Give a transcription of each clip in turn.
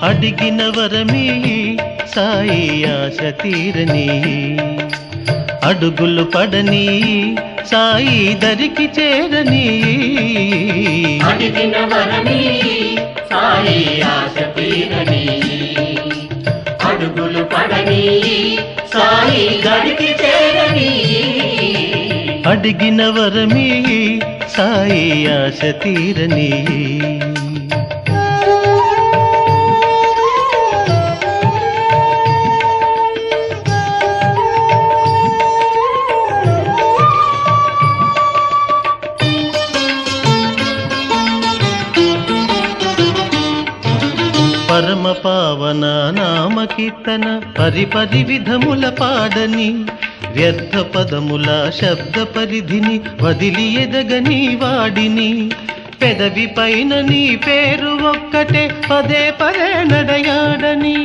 అడిగిన వరమీ సాయి ఆశ తీరని, అడుగులు పడని సాయి దరికి చేరని. అడిగిన వరమీ సాయి ఆశ తీరని, అడుగులు పడని సాయి దరికి చేరని. అడిగిన వరమీ సాయి ఆశ తీరని. పరమ పావన నామ కీర్తన పరిపరి విధముల పాడని, వ్యర్థ పదముల శబ్ద పరిధిని వదిలి ఎదగని వాడిని. పెదవి పైన నీ పేరు ఒక్కటే పదే పదే నడయాడని,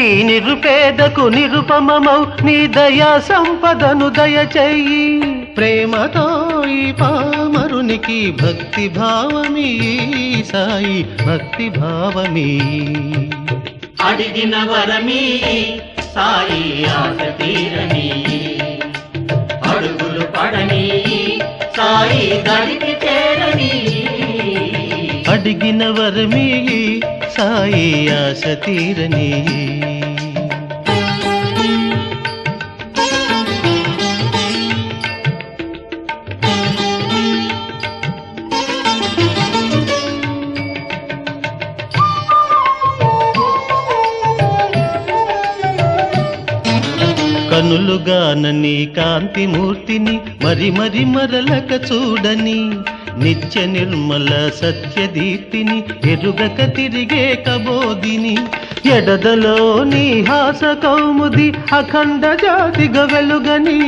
ఈ నిరుపేదకు నిరుపమమౌ నీ దయా సంపదను దయచేయి. ప్రేమతో ఈ పామరునికి భక్తి భావమీ సాయి భక్తి భావమీ. అడిగిన వరమీ సాయి ఆశ తీరని, అడుగులు పడని సాయి దరికి చేరని. అడిగిన వరమీ సాయి ఆశ తీరని. కనులుగానని కాంతిమూర్తిని మరి మరి మరలక చూడని, నిత్య నిర్మల సత్యదీప్తిని ఎరుగక తిరిగే కబోదిని. ఎడదలోని హాస కౌముది అఖండ జాతిగా వెలుగని,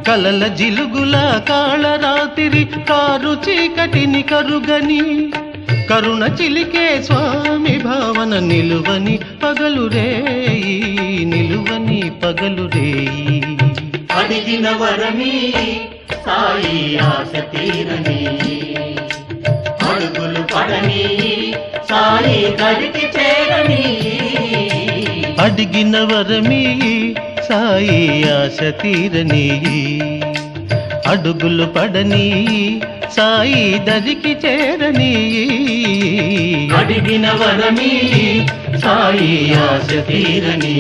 కలల జిలుగుల కాళరాతిరి కారు చీకటిని కరుగని. కరుణ చిలికే స్వామి భావన నిలువని పగలు రేయి, నిలువని పగలు రేయి. అడిగిన వరమీ సాయి ఆశ తీరని, అడుగులు పడని సాయి దరికి చేరని. అడిగిన వరమీ సాయి ఆశ తీరని, అడుగులు పడని సాయి దరికి చేరని. అడిగిన వరమీ సాయి ఆశ తీరని.